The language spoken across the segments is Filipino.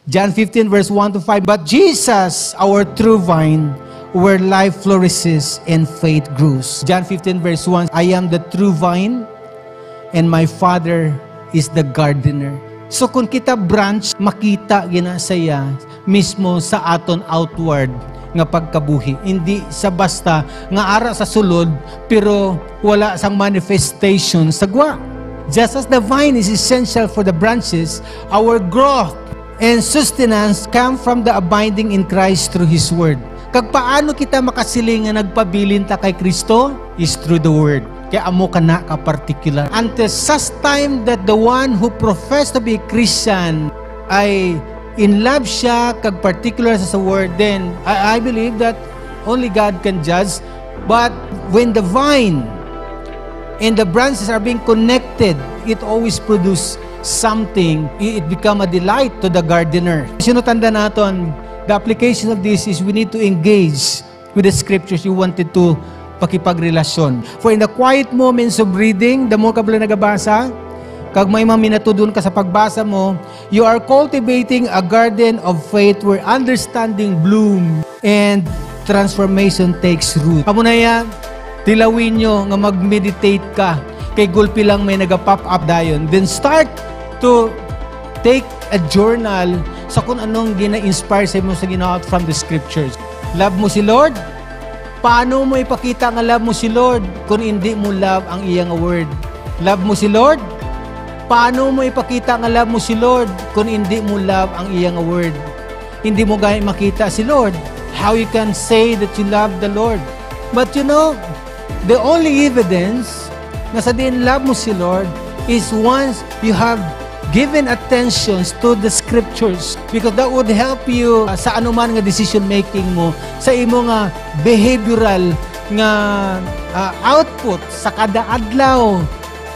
John 15 verse 1 to 5, but Jesus, our true vine, where life flourishes and faith grows. John 15 verse 1, I am the true vine and my Father is the gardener. So kung kita branch, makita gina saya mismo sa aton outward nga pagkabuhi. Hindi sa basta nga ara sa sulod pero wala sang manifestation sa gwa. Just as the vine is essential for the branches, our growth and sustenance come from the abiding in Christ through His Word. Kag paano kita makasiling nga nagpabilin ta kay Kristo? Is through the Word. Kaya amo ka na ka-particular. Until such time that the one who profess to be Christian ay in love siya, kag particular sa Word, then I believe that only God can judge. But when the vine and the branches are being connected, it always produces something. It become a delight to the gardener. Sinutanda naton, the application of this is we need to engage with the scriptures you wanted to pakipagrelasyon. For in the quiet moments of reading, the more ka bala nagabasa, kag may mga minuto dun ka sa pagbasa mo, you are cultivating a garden of faith where understanding bloom and transformation takes root. Amo na yan, tilawin nyo nga mag-meditate ka, kay gulpi lang may nag-pop up dayon. Then start to take a journal sa kung anong gina-inspire sa mo sa ginawa from the scriptures. Love mo si Lord? Paano mo ipakita nga love mo si Lord kung hindi mo love ang iyang word? Love mo si Lord? Paano mo ipakita nga love mo si Lord kung hindi mo love ang iyang word? Hindi mo gaya makita si Lord. How you can say that you love the Lord? But you know, the only evidence na sa din love mo si Lord is once you have given attention to the scriptures, because that would help you sa anuman nga decision making mo, sa imo nga behavioral nga output sa kada adlaw.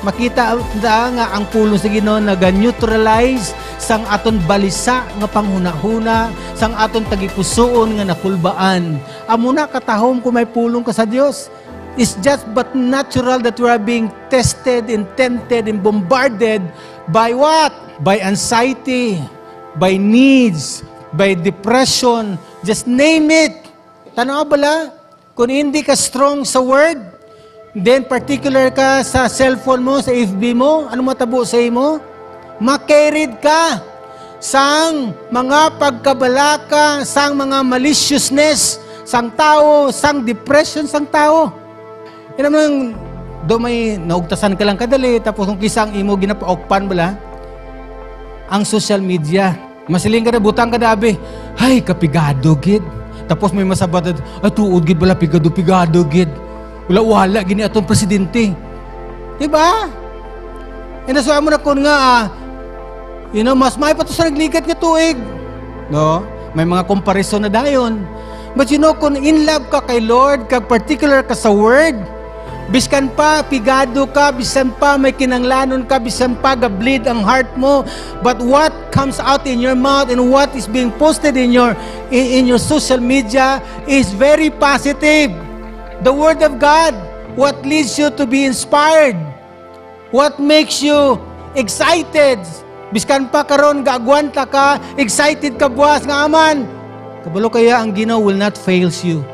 Makita nga ang pulong sa Ginoo naga-neutralize sang aton balisa nga panghuna-huna, sang aton tagipusoon nga nakulbaan. Amo na katahom kung may pulong ka sa Dios. It's just but natural that we are being tested and tempted and bombarded by what? By anxiety, by needs, by depression, just name it. Tanaw bala? Kung hindi ka strong sa word, then particular ka sa cellphone mo, sa FB mo, ano matabo sa imo? Makarried ka sang mga pagkabalaka, sang mga maliciousness, sang tao, sang depression sang tao. Yan naman, do may naugtasan ka lang kadali, tapos kung kisang imo ginapaokpan bala, ang social media, masiling ka na, butang ka dabi, ay, kapigado, gid. Tapos may masabat, ay, tuod, gid, bala, pigado, gid. Wala, gini atong presidente. Diba? E nasuha mo na kung nga, mas may pato sa naglikat nga tuig. No? May mga comparison na dayon. But kung in love ka kay Lord, kag particular ka sa word, biskan pa, pigado ka, bisan pa, may kinanglanon ka, bisan pa, ga-bleed ang heart mo. But what comes out in your mouth and what is being posted in your social media is very positive. The Word of God, what leads you to be inspired? What makes you excited? Biskan pa karon gaagwanta ka, excited ka buwas nga aman. Kabalo kaya ang Ginoo will not fail you.